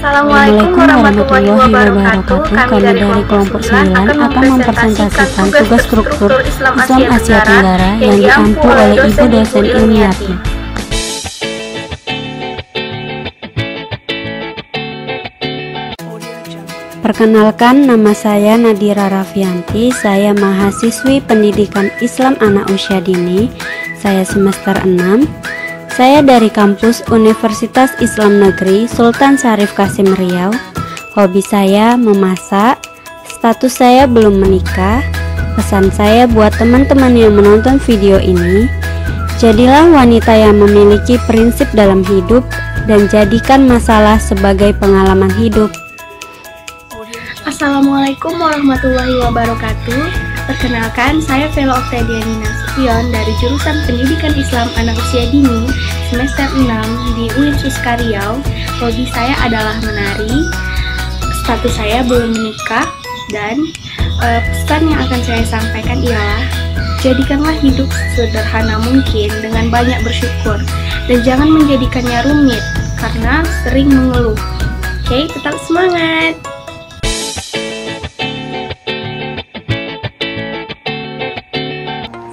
Assalamualaikum warahmatullahi wabarakatuh. Kami dari kelompok 9 akan mempresentasikan tugas struktur Islam Asia Tenggara yang diampu oleh Ibu dosen Ilmiati. Perkenalkan, nama saya Nadira Rafianti. Saya mahasiswi pendidikan Islam anak usia dini. Saya semester 6. Saya dari kampus Universitas Islam Negeri Sultan Syarif Kasim Riau. Hobi saya memasak. Status saya belum menikah. Pesan saya buat teman-teman yang menonton video ini, jadilah wanita yang memiliki prinsip dalam hidup dan jadikan masalah sebagai pengalaman hidup. Assalamualaikum warahmatullahi wabarakatuh. Perkenalkan, saya Velo Oktadiani Nasution dari jurusan Pendidikan Islam Anak Usia Dini semester 6 di UIN Suska Riau. Hobi saya adalah menari. Status saya belum menikah dan pesan yang akan saya sampaikan ialah jadikanlah hidup sederhana mungkin dengan banyak bersyukur dan jangan menjadikannya rumit karena sering mengeluh. Oke, tetap semangat.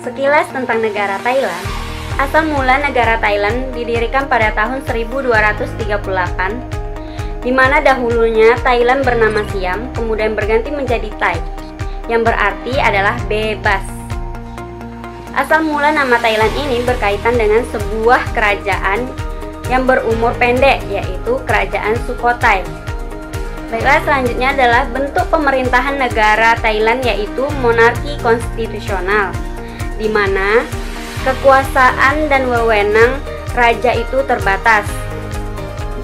Sekilas tentang negara Thailand. Asal mula negara Thailand didirikan pada tahun 1238, di mana dahulunya Thailand bernama Siam, kemudian berganti menjadi Thai, yang berarti adalah bebas. Asal mula nama Thailand ini berkaitan dengan sebuah kerajaan yang berumur pendek, yaitu Kerajaan Sukhothai. Baiklah, selanjutnya adalah bentuk pemerintahan negara Thailand, yaitu monarki konstitusional, di mana kekuasaan dan wewenang raja itu terbatas.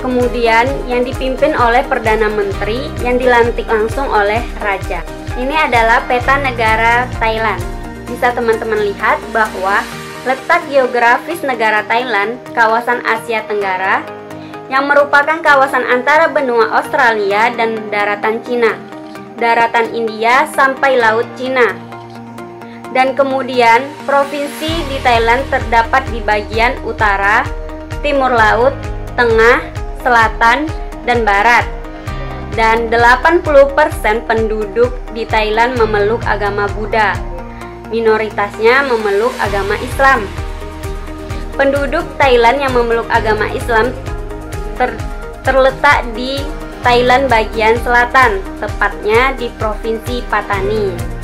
Kemudian yang dipimpin oleh Perdana Menteri yang dilantik langsung oleh raja. Ini adalah peta negara Thailand. Bisa teman-teman lihat bahwa letak geografis negara Thailand, kawasan Asia Tenggara, yang merupakan kawasan antara benua Australia dan daratan Cina, daratan India sampai Laut Cina. Dan kemudian provinsi di Thailand terdapat di bagian utara, timur laut, tengah, selatan, dan barat. Dan 80% penduduk di Thailand memeluk agama Buddha. Minoritasnya memeluk agama Islam. Penduduk Thailand yang memeluk agama Islam terletak di Thailand bagian selatan, tepatnya di Provinsi Pattani.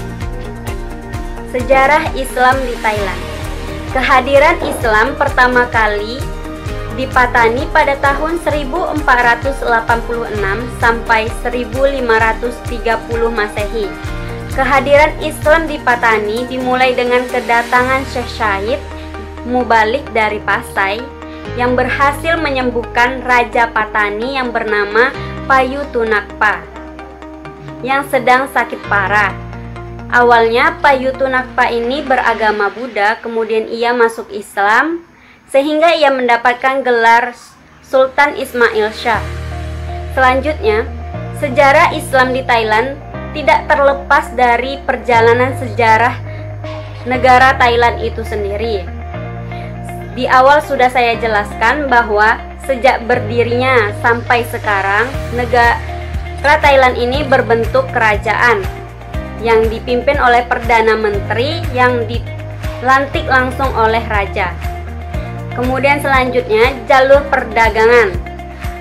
Sejarah Islam di Thailand. Kehadiran Islam pertama kali di Pattani pada tahun 1486 sampai 1530 Masehi. Kehadiran Islam di Pattani dimulai dengan kedatangan Syekh Syahid Mubalik dari Pasai yang berhasil menyembuhkan Raja Pattani yang bernama Payutunakpa yang sedang sakit parah. Awalnya Payutunakpa ini beragama Buddha, kemudian ia masuk Islam sehingga ia mendapatkan gelar Sultan Ismail Shah. Selanjutnya, sejarah Islam di Thailand tidak terlepas dari perjalanan sejarah negara Thailand itu sendiri. Di awal sudah saya jelaskan bahwa sejak berdirinya sampai sekarang, negara Thailand ini berbentuk kerajaan yang dipimpin oleh Perdana Menteri yang dilantik langsung oleh Raja. Kemudian selanjutnya jalur perdagangan.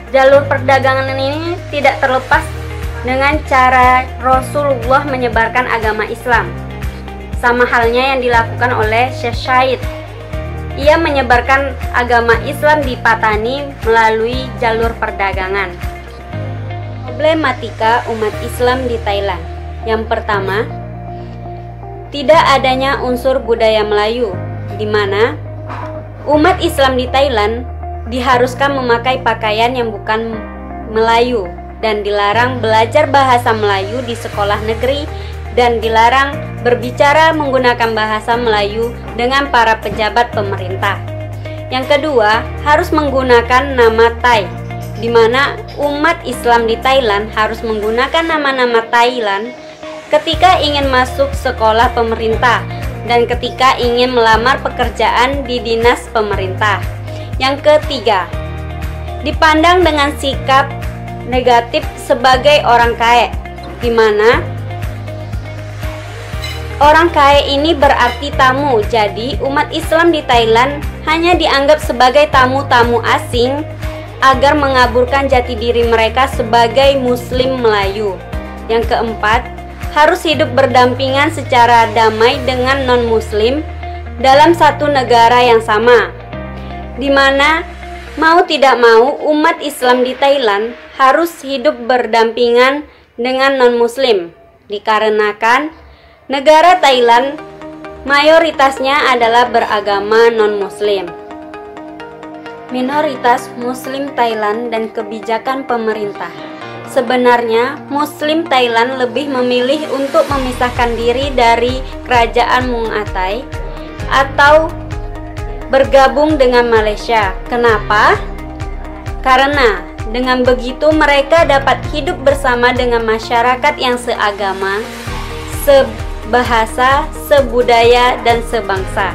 Jalur perdagangan ini tidak terlepas dengan cara Rasulullah menyebarkan agama Islam. Sama halnya yang dilakukan oleh Syekh Syahid. Ia menyebarkan agama Islam di Pattani melalui jalur perdagangan. Problematika umat Islam di Thailand. Yang pertama, tidak adanya unsur budaya Melayu, di mana umat Islam di Thailand diharuskan memakai pakaian yang bukan Melayu dan dilarang belajar bahasa Melayu di sekolah negeri dan dilarang berbicara menggunakan bahasa Melayu dengan para pejabat pemerintah. Yang kedua, harus menggunakan nama Thai, di mana umat Islam di Thailand harus menggunakan nama-nama Thailand ketika ingin masuk sekolah pemerintah dan ketika ingin melamar pekerjaan di dinas pemerintah. Yang ketiga, dipandang dengan sikap negatif sebagai orang kaya, di mana orang kaya ini berarti tamu. Jadi umat Islam di Thailand hanya dianggap sebagai tamu-tamu asing agar mengaburkan jati diri mereka sebagai Muslim Melayu. Yang keempat, harus hidup berdampingan secara damai dengan non-Muslim dalam satu negara yang sama, di mana mau tidak mau umat Islam di Thailand harus hidup berdampingan dengan non-Muslim, dikarenakan negara Thailand mayoritasnya adalah beragama non-Muslim. Minoritas Muslim Thailand dan kebijakan pemerintah. Sebenarnya Muslim Thailand lebih memilih untuk memisahkan diri dari kerajaan Muang Thai atau bergabung dengan Malaysia. Kenapa? Karena dengan begitu mereka dapat hidup bersama dengan masyarakat yang seagama, sebahasa, sebudaya, dan sebangsa.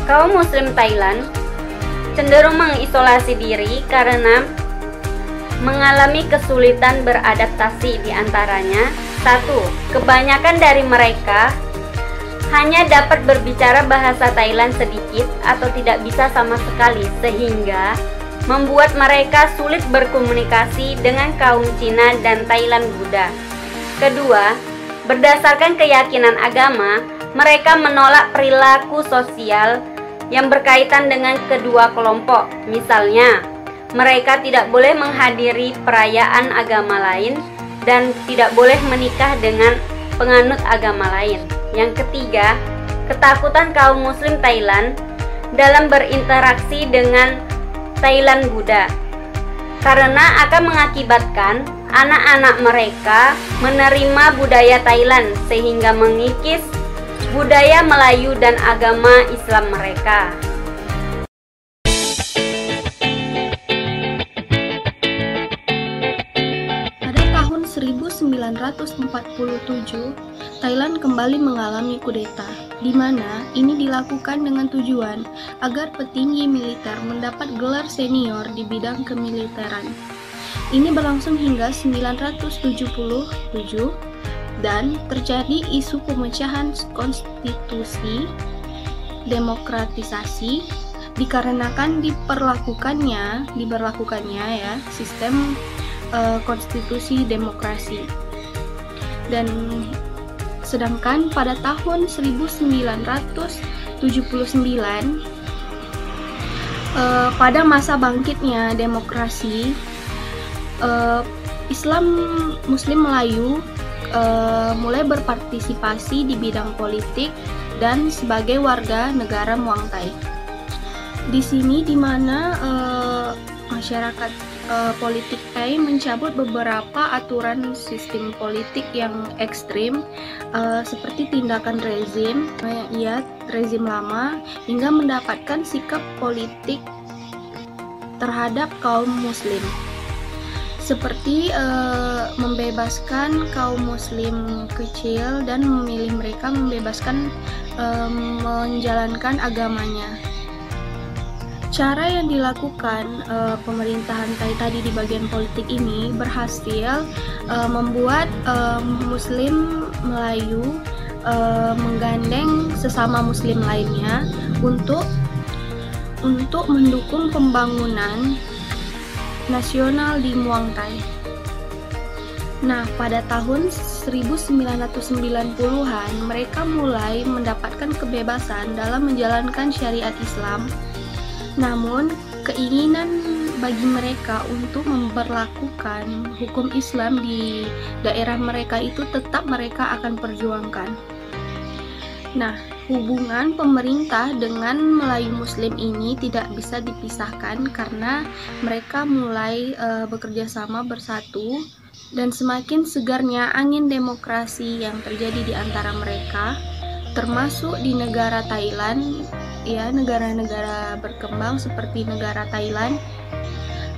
Kaum Muslim Thailand cenderung mengisolasi diri karena mengalami kesulitan beradaptasi, di antaranya 1. Kebanyakan dari mereka hanya dapat berbicara bahasa Thailand sedikit atau tidak bisa sama sekali, sehingga membuat mereka sulit berkomunikasi dengan kaum Cina dan Thailand Buddha. Kedua, berdasarkan keyakinan agama, mereka menolak perilaku sosial yang berkaitan dengan kedua kelompok. Misalnya, mereka tidak boleh menghadiri perayaan agama lain dan tidak boleh menikah dengan penganut agama lain. Yang ketiga, ketakutan kaum Muslim Thailand dalam berinteraksi dengan Thailand Buddha, karena akan mengakibatkan anak-anak mereka menerima budaya Thailand sehingga mengikis budaya Melayu dan agama Islam mereka. Pada tahun 1947, Thailand kembali mengalami kudeta, di mana ini dilakukan dengan tujuan agar petinggi militer mendapat gelar senior di bidang kemiliteran. Ini berlangsung hingga 1977 dan terjadi isu pemecahan konstitusi demokratisasi dikarenakan diberlakukannya ya sistem konstitusi demokrasi. Dan sedangkan pada tahun 1979 pada masa bangkitnya demokrasi, Islam Muslim Melayu mulai berpartisipasi di bidang politik dan sebagai warga negara Muang Thai. Di sini di mana masyarakat politik Thai mencabut beberapa aturan sistem politik yang ekstrim, seperti tindakan rezim lama, hingga mendapatkan sikap politik terhadap kaum Muslim, seperti membebaskan kaum Muslim kecil dan memilih mereka membebaskan menjalankan agamanya. Cara yang dilakukan pemerintahan Thai tadi di bagian politik ini berhasil membuat Muslim Melayu menggandeng sesama Muslim lainnya untuk mendukung pembangunan nasional di Muang Thai. Nah, pada tahun 1990-an mereka mulai mendapatkan kebebasan dalam menjalankan syariat Islam. Namun, keinginan bagi mereka untuk memberlakukan hukum Islam di daerah mereka itu tetap mereka akan perjuangkan. Nah, hubungan pemerintah dengan Melayu Muslim ini tidak bisa dipisahkan karena mereka mulai bekerja sama bersatu, dan semakin segarnya angin demokrasi yang terjadi di antara mereka, termasuk di negara Thailand, ya negara-negara berkembang seperti negara Thailand.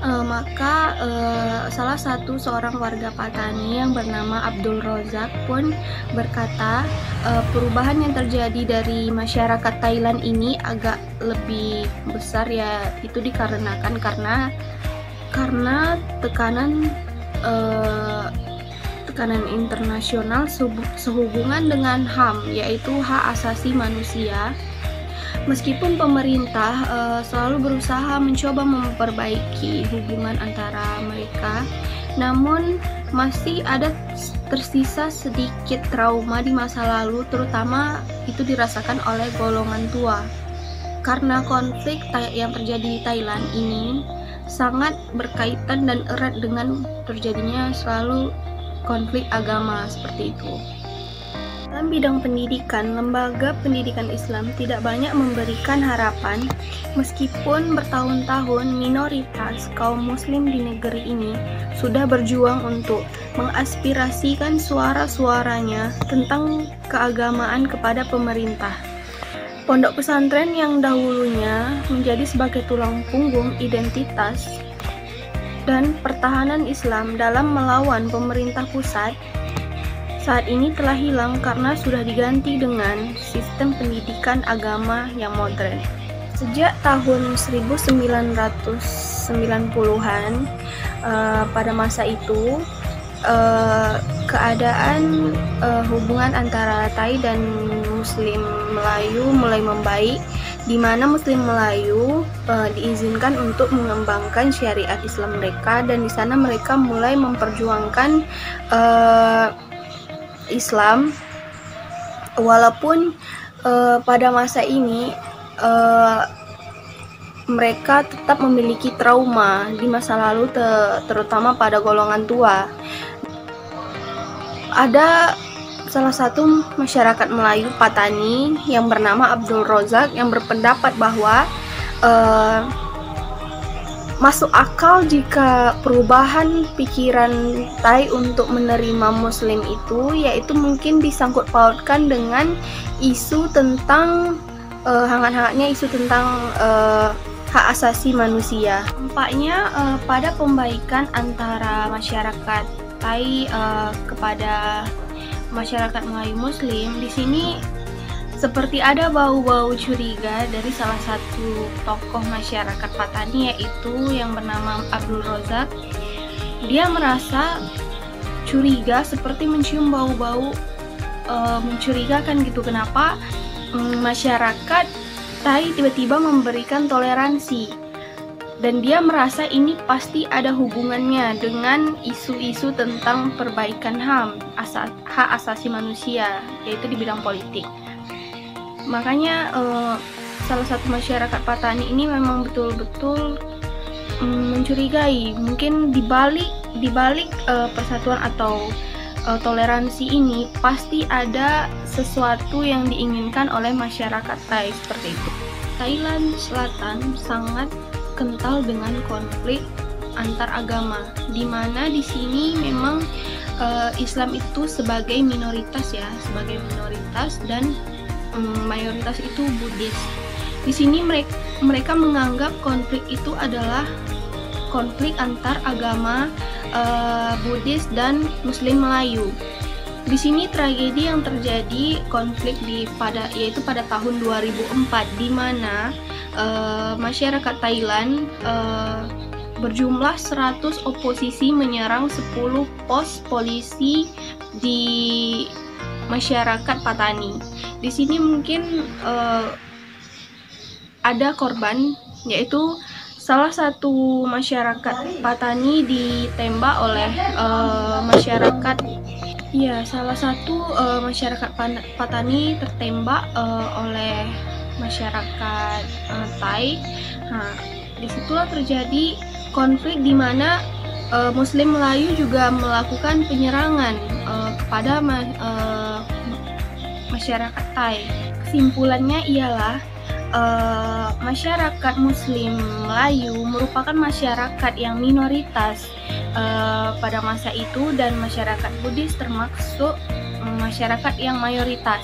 Maka salah satu seorang warga Patani yang bernama Abdul Razak pun berkata perubahan yang terjadi dari masyarakat Thailand ini agak lebih besar, ya itu dikarenakan karena karena tekanan internasional sehubungan dengan HAM, yaitu hak asasi manusia. Meskipun pemerintah selalu berusaha mencoba memperbaiki hubungan antara mereka, namun masih ada tersisa sedikit trauma di masa lalu, terutama itu dirasakan oleh golongan tua. Karena konflik yang terjadi di Thailand ini sangat berkaitan dan erat dengan terjadinya selalu konflik agama seperti itu. Dalam bidang pendidikan, lembaga pendidikan Islam tidak banyak memberikan harapan, meskipun bertahun-tahun minoritas kaum muslim di negeri ini sudah berjuang untuk mengaspirasikan suara-suaranya tentang keagamaan kepada pemerintah. Pondok pesantren yang dahulunya menjadi sebagai tulang punggung identitas dan pertahanan Islam dalam melawan pemerintah pusat, saat ini telah hilang karena sudah diganti dengan sistem pendidikan agama yang modern. Sejak tahun 1990-an, pada masa itu, keadaan hubungan antara Thai dan Muslim Melayu mulai membaik, di mana Muslim Melayu diizinkan untuk mengembangkan syariat Islam mereka, dan di sana mereka mulai memperjuangkan Islam, walaupun pada masa ini mereka tetap memiliki trauma di masa lalu, terutama pada golongan tua. Ada salah satu masyarakat Melayu Patani yang bernama Abdul Rozak yang berpendapat bahwa masuk akal jika perubahan pikiran Thai untuk menerima Muslim itu, yaitu mungkin disangkut pautkan dengan isu tentang hangat-hangatnya isu tentang hak asasi manusia. Tampaknya pada pembaikan antara masyarakat Thai kepada masyarakat Melayu Muslim, di sini seperti ada bau-bau curiga dari salah satu tokoh masyarakat Patani, yaitu yang bernama Abdul Rozak. Dia merasa curiga, seperti mencium bau-bau mencurigakan gitu. Kenapa masyarakat Thai tiba-tiba memberikan toleransi? Dan dia merasa ini pasti ada hubungannya dengan isu-isu tentang perbaikan HAM, hak asasi manusia, yaitu di bidang politik. Makanya salah satu masyarakat Patani ini memang betul-betul mencurigai, mungkin dibalik persatuan atau toleransi ini pasti ada sesuatu yang diinginkan oleh masyarakat Thai seperti itu. Thailand Selatan sangat kental dengan konflik antar agama, di mana di sini memang Islam itu sebagai minoritas dan mayoritas itu Buddhis. Di sini mereka menganggap konflik itu adalah konflik antar agama Buddhis dan Muslim Melayu. Di sini tragedi yang terjadi konflik yaitu pada tahun 2004, di mana masyarakat Thailand berjumlah 100 oposisi menyerang 10 pos polisi di masyarakat Patani. Di sini mungkin ada korban, yaitu salah satu masyarakat Patani ditembak oleh masyarakat. Ya, salah satu masyarakat Patani tertembak oleh masyarakat Thai. Nah, disitulah terjadi konflik di mana Muslim Melayu juga melakukan penyerangan kepada masyarakat Thai. Kesimpulannya ialah masyarakat Muslim Melayu merupakan masyarakat yang minoritas pada masa itu, dan masyarakat Buddhis termasuk masyarakat yang mayoritas.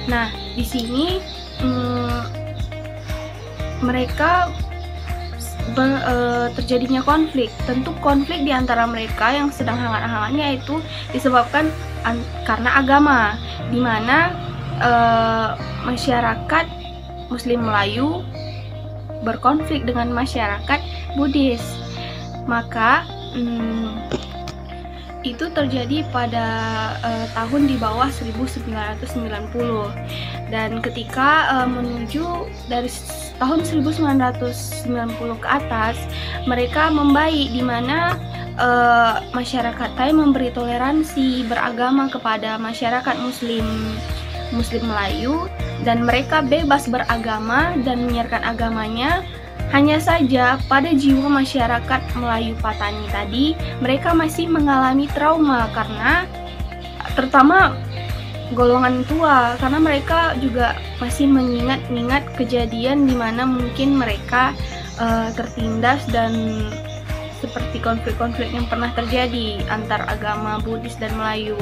Nah, di sini mereka terjadinya konflik. Tentu konflik di antara mereka yang sedang hangat-hangatnya itu disebabkan karena agama, di mana masyarakat Muslim Melayu berkonflik dengan masyarakat Buddhis. Maka itu terjadi pada tahun di bawah 1990, dan ketika menuju dari tahun 1990 ke atas, mereka membaik, di mana masyarakat Thai memberi toleransi beragama kepada masyarakat Muslim Melayu, dan mereka bebas beragama dan menyiarkan agamanya. Hanya saja pada jiwa masyarakat Melayu Patani tadi, mereka masih mengalami trauma, karena terutama golongan tua, karena mereka juga masih mengingat kejadian di mana mungkin mereka tertindas, dan seperti konflik-konflik yang pernah terjadi antar agama Buddhis dan Melayu.